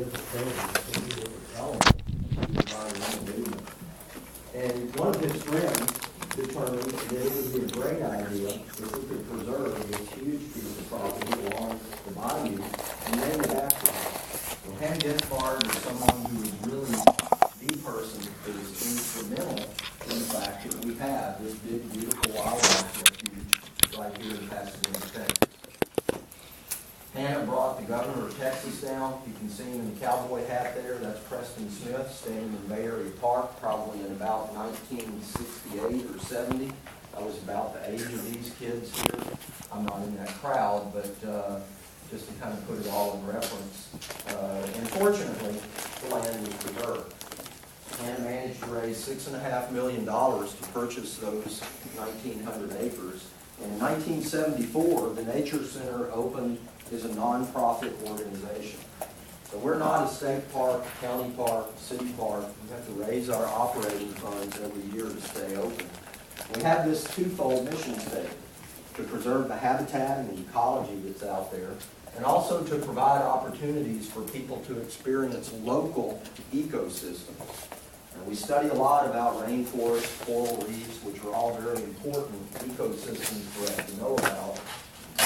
different things, so many different elements to the environmental movement. And one of his friends determined that it would be a great idea if we could preserve this huge piece of property along the bayou and name it after him. So Ham Ginsbard is someone who is really the person that is instrumental in the fact that we have this big, beautiful wildlife refuge right here in Pasadena, Texas. Hannah brought the governor of Texas down. You can see him in the cowboy hat there. That's Preston Smith standing in Bay Area Park, probably in about 1968 or 70. I was about the age of these kids here. I'm not in that crowd, but just to kind of put it all in reference. And fortunately, the land was preserved. Hannah managed to raise $6.5 million to purchase those 1,900 acres. And in 1974, the Nature Center opened as a nonprofit organization. So we're not a state park, county park, city park. We have to raise our operating funds every year to stay open. We have this twofold mission statement: to preserve the habitat and the ecology that's out there, and also to provide opportunities for people to experience local ecosystems. And we study a lot about rainforests, coral reefs, which are all very important ecosystems for us to know about.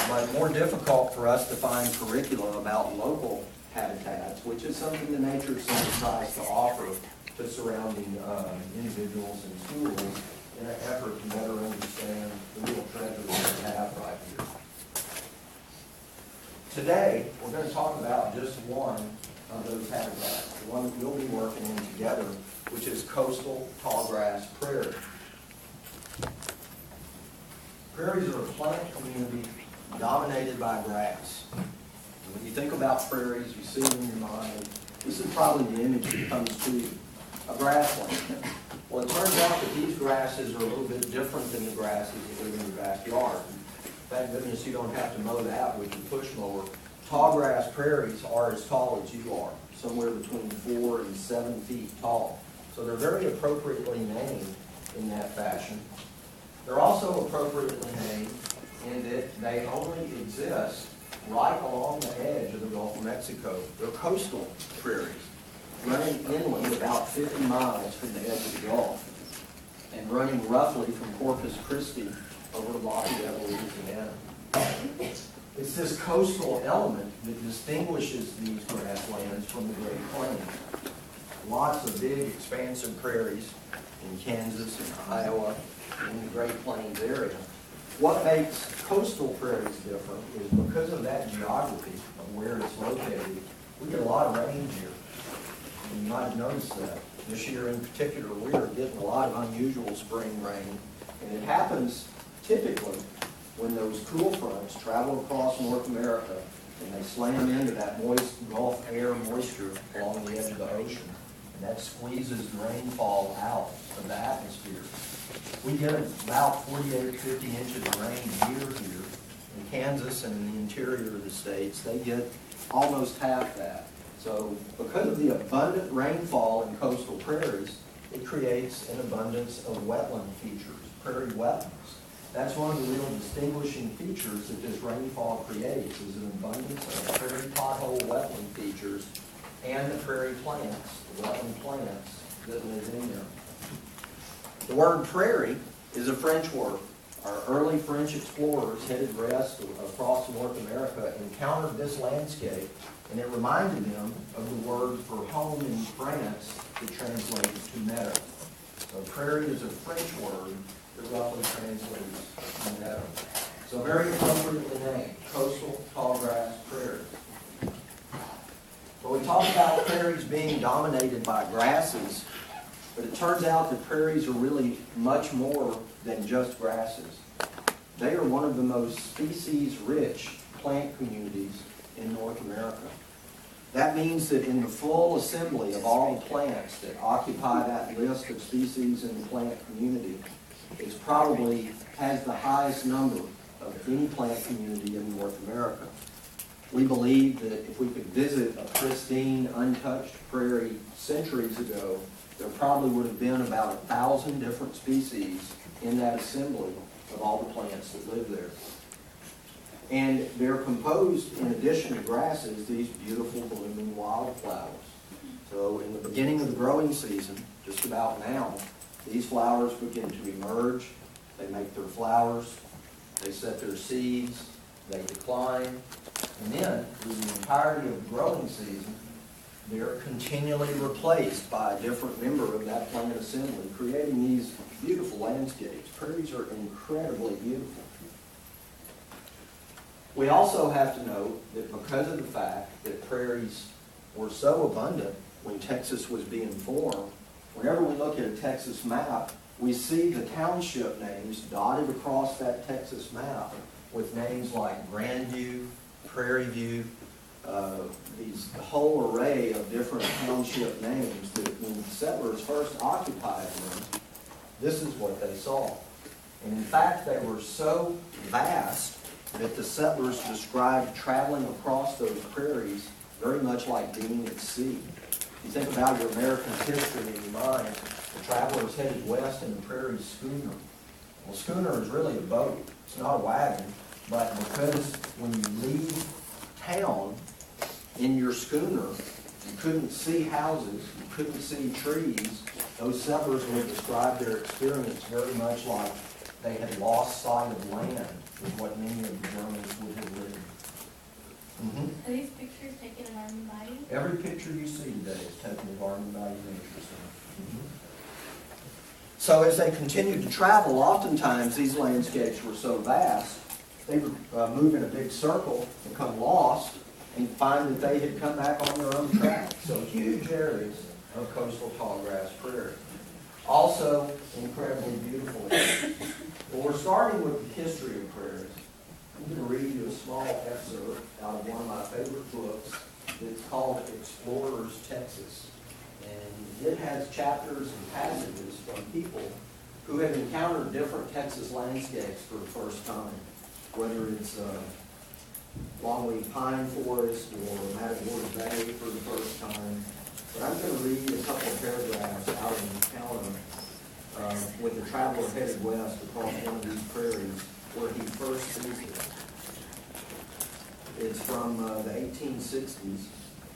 But more difficult for us to find curriculum about local habitats, which is something the Nature Center tries to offer to surrounding individuals and schools in an effort to better understand the real treasure that we have right here. Today, we're going to talk about just one of those habitats, the one that we'll be working in together, which is coastal tallgrass prairie. Prairies are a plant community dominated by grass. And when you think about prairies, you see them in your mind. This is probably the image that comes to you: a grassland. Well, it turns out that these grasses are a little bit different than the grasses that live in your backyard. Thank goodness you don't have to mow that with your push mower. Tallgrass prairies are as tall as you are, somewhere between 4 and 7 feet tall. So they're very appropriately named in that fashion. They're also appropriately named in that they only exist right along the edge of the Gulf of Mexico. They're coastal prairies, running inland about 50 miles from the edge of the Gulf, and running roughly from Corpus Christi over to Lafayette, Louisiana. It's this coastal element that distinguishes these grasslands from the Great Plains. Lots of big, expansive prairies in Kansas and Iowa and in the Great Plains area. What makes coastal prairies different is because of that geography of where it's located, we get a lot of rain here. And you might have noticed that. This year in particular, we are getting a lot of unusual spring rain. And it happens typically when those cool fronts travel across North America and they slam into that moist Gulf air moisture along the edge of the ocean. And that squeezes the rainfall out of the atmosphere. We get about 48 to 50 inches of rain a year here. In Kansas and in the interior of the states, they get almost half that. So because of the abundant rainfall in coastal prairies, it creates an abundance of wetland features, prairie wetlands. That's one of the real distinguishing features that this rainfall creates, is an abundance of prairie pothole wetland features and the prairie plants, the wetland plants that live in there. The word prairie is a French word. Our early French explorers headed west across North America encountered this landscape, and it reminded them of the word for home in France that translates to meadow. So prairie is a French word that roughly translates to meadow. So very appropriately named, coastal tallgrass prairie. Well, we talk about prairies being dominated by grasses, but it turns out that prairies are really much more than just grasses. They are one of the most species-rich plant communities in North America. That means that in the full assembly of all the plants that occupy that list of species in the plant community, it probably has the highest number of any plant community in North America. We believe that if we could visit a pristine, untouched prairie centuries ago, there probably would have been about 1,000 different species in that assembly of all the plants that live there. And they're composed, in addition to grasses, these beautiful blooming wildlife. wildflowers. So in the beginning of the growing season, just about now, these flowers begin to emerge. They make their flowers, they set their seeds, they decline, and then through the entirety of the growing season, they're continually replaced by a different member of that plant assembly, creating these beautiful landscapes. Prairies are incredibly beautiful. We also have to note that because of the fact that prairies were so abundant when Texas was being formed, whenever we look at a Texas map, we see the township names dotted across that Texas map with names like Grandview, Prairie View, these whole array of different township names that when settlers first occupied them, this is what they saw. And in fact, they were so vast that the settlers described traveling across those prairies very much like being at sea. If you think about your American history in your mind, the travelers headed west in the prairie schooner. Well, schooner is really a boat. It's not a wagon, but because when you leave town in your schooner, you couldn't see houses, you couldn't see trees, those settlers would describe their experience very much like they had lost sight of land, is what many of the Germans would have written. Are these pictures taken in Armand, Bayou? Every picture you see today is taken of Armand Bayou Nature Center. So as they continued to travel, oftentimes these landscapes were so vast, they would move in a big circle, become lost, and find that they had come back on their own track. So huge areas of coastal tallgrass prairie. Also incredibly beautiful areas. Well, we're starting with the history of prairies. I'm going to read you a small excerpt out of one of my favorite books. It's called Explorers, Texas. And it has chapters and passages from people who have encountered different Texas landscapes for the first time, whether it's longleaf pine forest or Matagorda Bay for the first time. But I'm going to read a couple of paragraphs out of an encounter with a traveler headed west across one of these prairies where he first sees it. It's from the 1860s,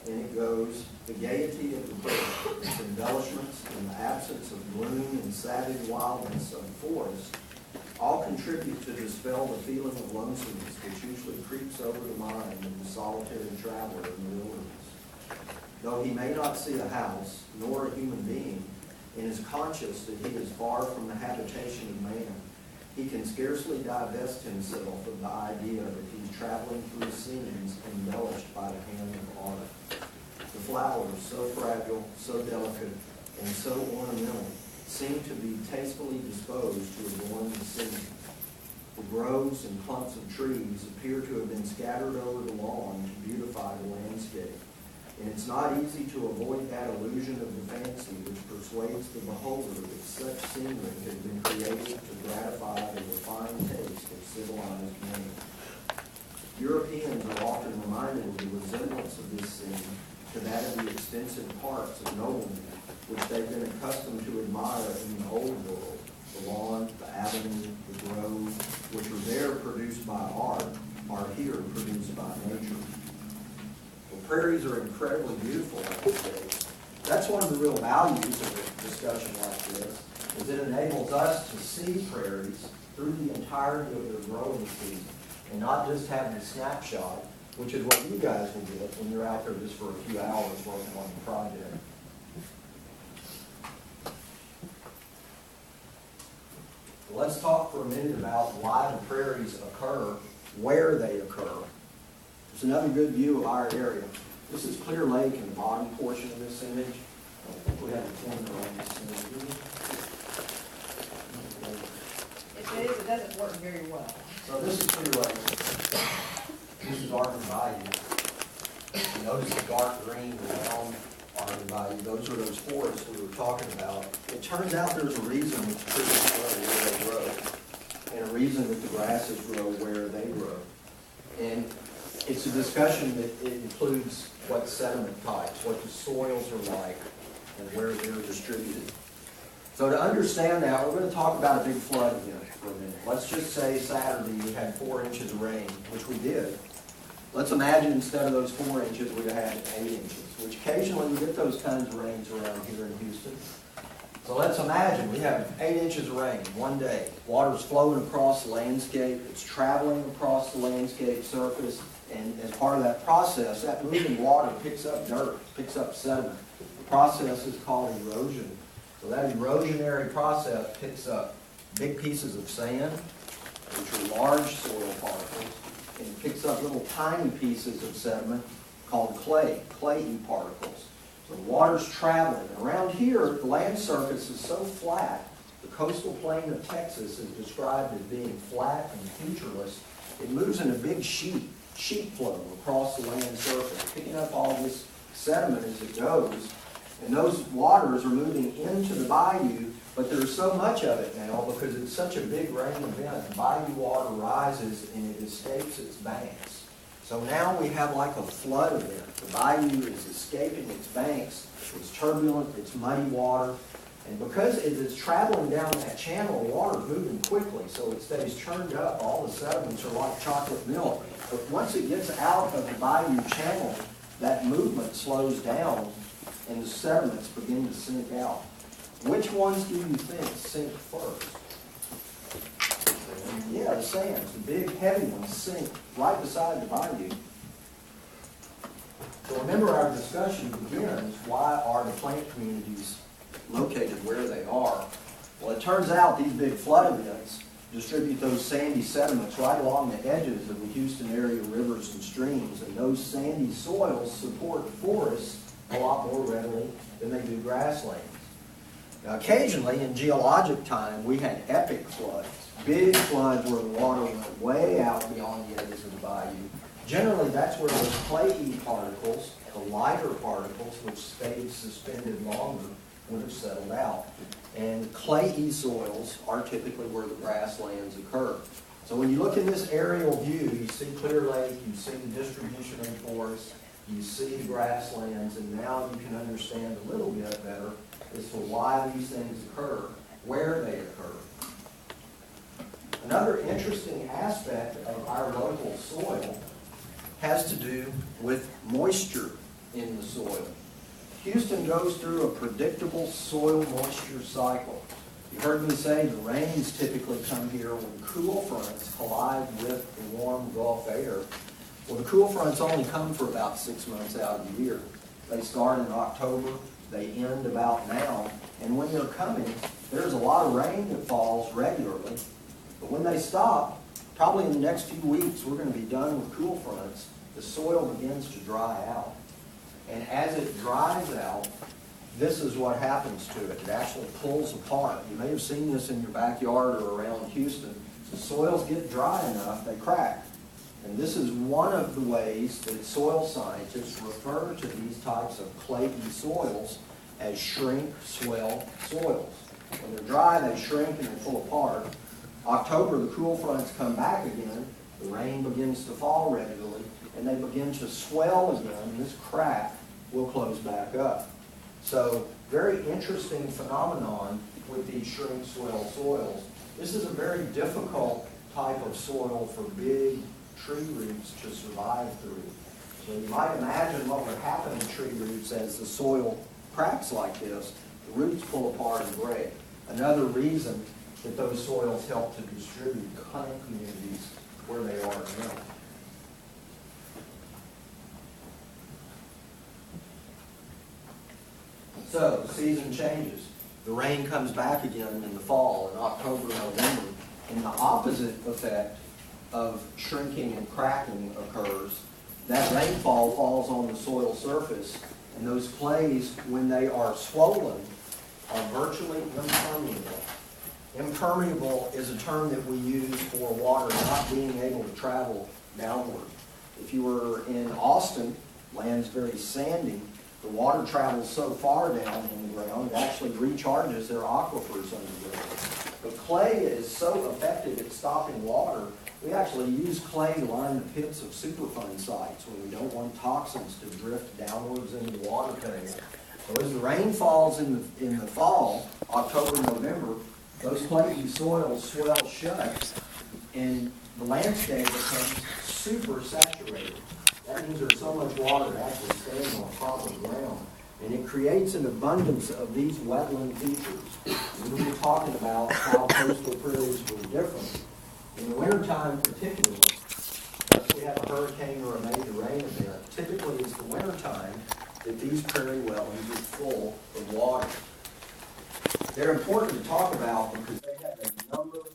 and it goes, "The gaiety of the prairie, its embellishments, and the absence of gloom and savage wildness of the forest all contribute to dispel the feeling of lonesomeness which usually creeps over the mind of the solitary traveler in the wilderness. Though he may not see a house, nor a human being, and is conscious that he is far from the habitation of man, he can scarcely divest himself of the idea that he's traveling through scenes embellished by the hand of art. The flowers, so fragile, so delicate, and so ornamental, seem to be tastefully disposed to adorn the scene. The groves and clumps of trees appear to have been scattered over the lawn to beautify the landscape. And it's not easy to avoid that illusion of the fancy which persuades the beholder that such scenery has been created to gratify the refined taste of civilized men. Europeans are often reminded of the resemblance of this scene to that of the extensive parks of noblemen, which they've been accustomed to admire in the old world. The lawn, the avenue, the grove, which are there produced by art, are here produced by nature. Prairies are incredibly beautiful landscapes. That's one of the real values of a discussion like this, is it enables us to see prairies through the entirety of their growing season, and not just having a snapshot, which is what you guys will get when you're out there just for a few hours working on the project. Let's talk for a minute about why the prairies occur, where they occur. There's another good view of our area. This is Clear Lake in the bottom portion of this image. We have a pointer on this image. It doesn't work very well. So this is Clear Lake. This is Armand Bayou. You notice the dark green around Armand Bayou. Those are those forests we were talking about. It turns out there's a reason that the trees grow where they grow, and a reason that the grasses grow where they grow. And it's a discussion that it includes what sediment types, what the soils are like, and where they're distributed. So to understand that, we're going to talk about a big flood again for a minute. Let's just say Saturday we had 4 inches of rain, which we did. Let's imagine instead of those 4 inches, we'd have had 8 inches, which occasionally we get those kinds of rains around here in Houston. So let's imagine we have 8 inches of rain one day. Water's flowing across the landscape, it's traveling across the landscape surface, and as part of that process, that moving water picks up dirt, picks up sediment. The process is called erosion. So that erosionary process picks up big pieces of sand, which are large soil particles, and picks up little tiny pieces of sediment called clayey particles. So the water's traveling. Around here, the land surface is so flat, the coastal plain of Texas is described as being flat and featureless. It moves in a big sheet flow across the land surface, picking up all this sediment as it goes. And those waters are moving into the bayou, but there's so much of it now because it's such a big rain event. The bayou water rises and it escapes its banks. So now we have like a flood event. The bayou is escaping its banks. It's turbulent, it's muddy water. And because it is traveling down that channel, the water's moving quickly, so it stays churned up. All the sediments are like chocolate milk. But once it gets out of the bayou channel, that movement slows down and the sediments begin to sink out. Which ones do you think sink first? Yeah, the sands, the big heavy ones sink right beside the bayou. So remember our discussion begins, why are the plant communities located where they are? Well, it turns out these big flood events distribute those sandy sediments right along the edges of the Houston area rivers and streams, and those sandy soils support forests a lot more readily than they do grasslands. Now, occasionally in geologic time, we had epic floods, big floods where the water went way out beyond the edges of the bayou. Generally, that's where those clayey particles, the lighter particles, which stayed suspended longer, would have settled out. And clayey soils are typically where the grasslands occur. So when you look in this aerial view, you see Clear Lake, you see the distribution of forests, you see the grasslands, and now you can understand a little bit better as to why these things occur, where they occur. Another interesting aspect of our local soil has to do with moisture in the soil. Houston goes through a predictable soil moisture cycle. You heard me say the rains typically come here when cool fronts collide with the warm Gulf air. Well, the cool fronts only come for about 6 months out of the year. They start in October, they end about now, and when they're coming, there's a lot of rain that falls regularly. But when they stop, probably in the next few weeks, we're going to be done with cool fronts. The soil begins to dry out. And as it dries out, this is what happens to it. It actually pulls apart. You may have seen this in your backyard or around Houston. The soils get dry enough, they crack. And this is one of the ways that soil scientists refer to these types of clayey soils as shrink-swell soils. When they're dry, they shrink and they pull apart. October, the cool fronts come back again. The rain begins to fall regularly, and they begin to swell again, and this crack will close back up. So, very interesting phenomenon with these shrink-swell soils. This is a very difficult type of soil for big tree roots to survive through. So you might imagine what would happen to tree roots as the soil cracks like this. The roots pull apart and break. Another reason that those soils help to distribute plant communities where they are now. So the season changes. The rain comes back again in the fall, in October, November, and the opposite effect of shrinking and cracking occurs. That rainfall falls on the soil surface, and those clays, when they are swollen, are virtually impermeable. Impermeable is a term that we use for water not being able to travel downward. If you were in Austin, land's very sandy, the water travels so far down in the ground, it actually recharges their aquifers underground. But clay is so effective at stopping water, we actually use clay to line the pits of Superfund sites when we don't want toxins to drift downwards into the water table. So as the rain falls in the fall, October, November, those clayey soils swell shut and the landscape becomes super saturated. That means there's so much water actually staying on top of the ground. And it creates an abundance of these wetland features. And we were talking about how coastal prairies were different. In the wintertime particularly, if we have a hurricane or a major rain event, typically it's the wintertime that these prairie wetlands are full of water. They're important to talk about because they have a number of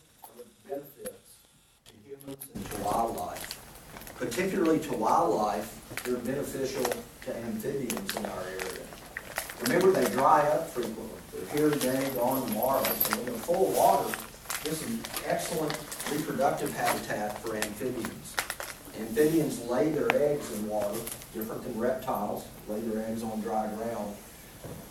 benefits to humans and to wildlife. Particularly to wildlife, they're beneficial to amphibians in our area. Remember, they dry up frequently. They're here today, gone tomorrow. So when they're full of water, this is an excellent reproductive habitat for amphibians. Amphibians lay their eggs in water, different than reptiles, lay their eggs on dry ground.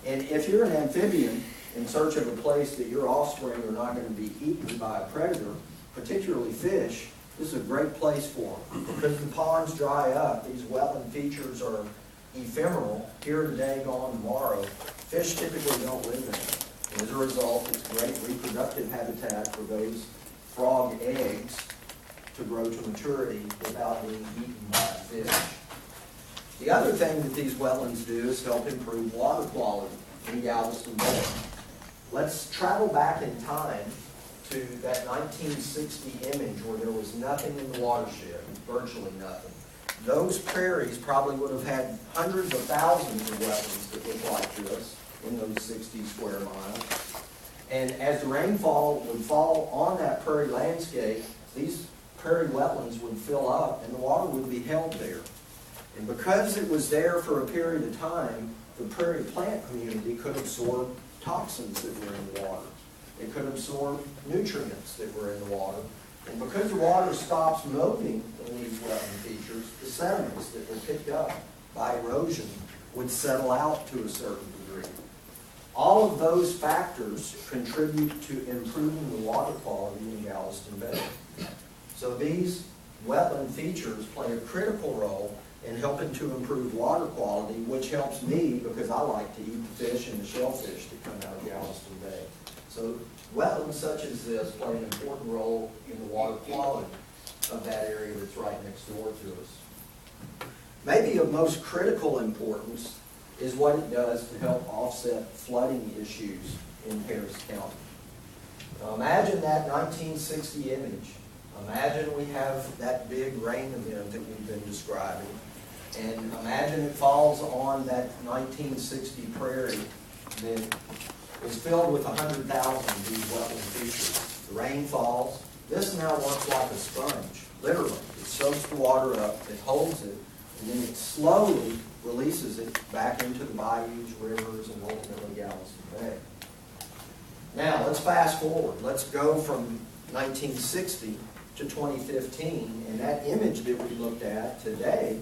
And if you're an amphibian in search of a place that your offspring are not going to be eaten by a predator, particularly fish, this is a great place for them. Because the ponds dry up, these wetland features are ephemeral, here today, gone tomorrow. Fish typically don't live in it. And as a result, it's a great reproductive habitat for those frog eggs to grow to maturity without being eaten by a fish. The other thing that these wetlands do is help improve water quality in Galveston Bay. Let's travel back in time to that 1960 image where there was nothing in the watershed, virtually nothing. Those prairies probably would have had hundreds of thousands of wetlands that looked like this in those 60 square miles. And as the rainfall would fall on that prairie landscape, these prairie wetlands would fill up and the water would be held there. And because it was there for a period of time, the prairie plant community could absorb toxins that were in the water. It could absorb nutrients that were in the water. And because the water stops moving in these wetland features, the sediments that were picked up by erosion would settle out to a certain degree. All of those factors contribute to improving the water quality in Galveston Bay. So these wetland features play a critical role in helping to improve water quality, which helps me because I like to eat the fish and the shellfish that come out of Galveston Bay. So wetlands such as this play an important role in the water quality of that area that's right next door to us. Maybe of most critical importance is what it does to help offset flooding issues in Harris County. Now imagine that 1960 image. Imagine we have that big rain event that we've been describing. And imagine it falls on that 1960 prairie that is filled with 100,000 of these wetland features. The rain falls. This now works like a sponge, literally. It soaks the water up, it holds it, and then it slowly releases it back into the bayous, rivers, and ultimately Galveston Bay. Now, let's fast forward. Let's go from 1960 to 2015, and that image that we looked at today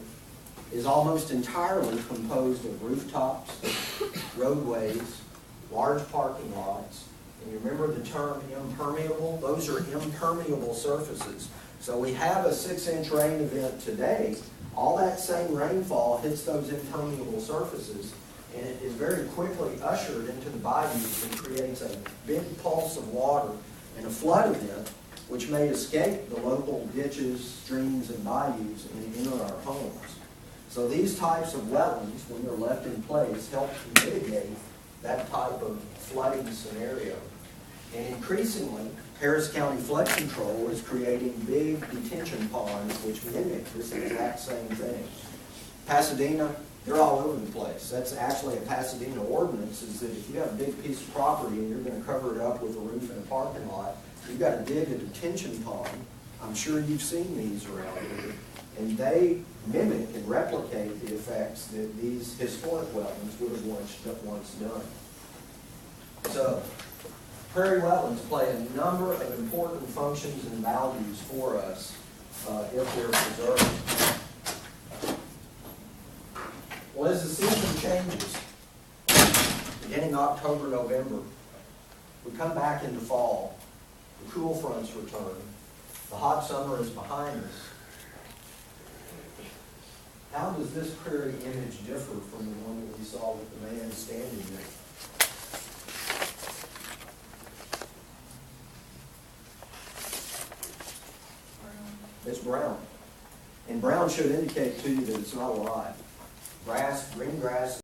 is almost entirely composed of rooftops, roadways, large parking lots. And you remember the term impermeable? Those are impermeable surfaces. So we have a 6-inch rain event today. All that same rainfall hits those impermeable surfaces, and it is very quickly ushered into the bayous and creates a big pulse of water and a flood event, which may escape the local ditches, streams, and bayous and enter our homes. So these types of wetlands, when they're left in place, help to mitigate that type of flooding scenario. And increasingly, Harris County Flood Control is creating big detention ponds which mimic this exact same thing. Pasadena, they're all over the place. That's actually a Pasadena ordinance, is that if you have a big piece of property and you're going to cover it up with a roof and a parking lot, you've got to dig a detention pond. I'm sure you've seen these around here. And they mimic and replicate the effects that these historic wetlands would have once done. So, prairie wetlands play a number of important functions and values for us if they're preserved. Well, as the season changes, beginning October, November, we come back into fall, the cool fronts return, the hot summer is behind us. How does this prairie image differ from the one that we saw with the man standing there? It's brown. And brown should indicate to you that it's not alive. Grass, green grass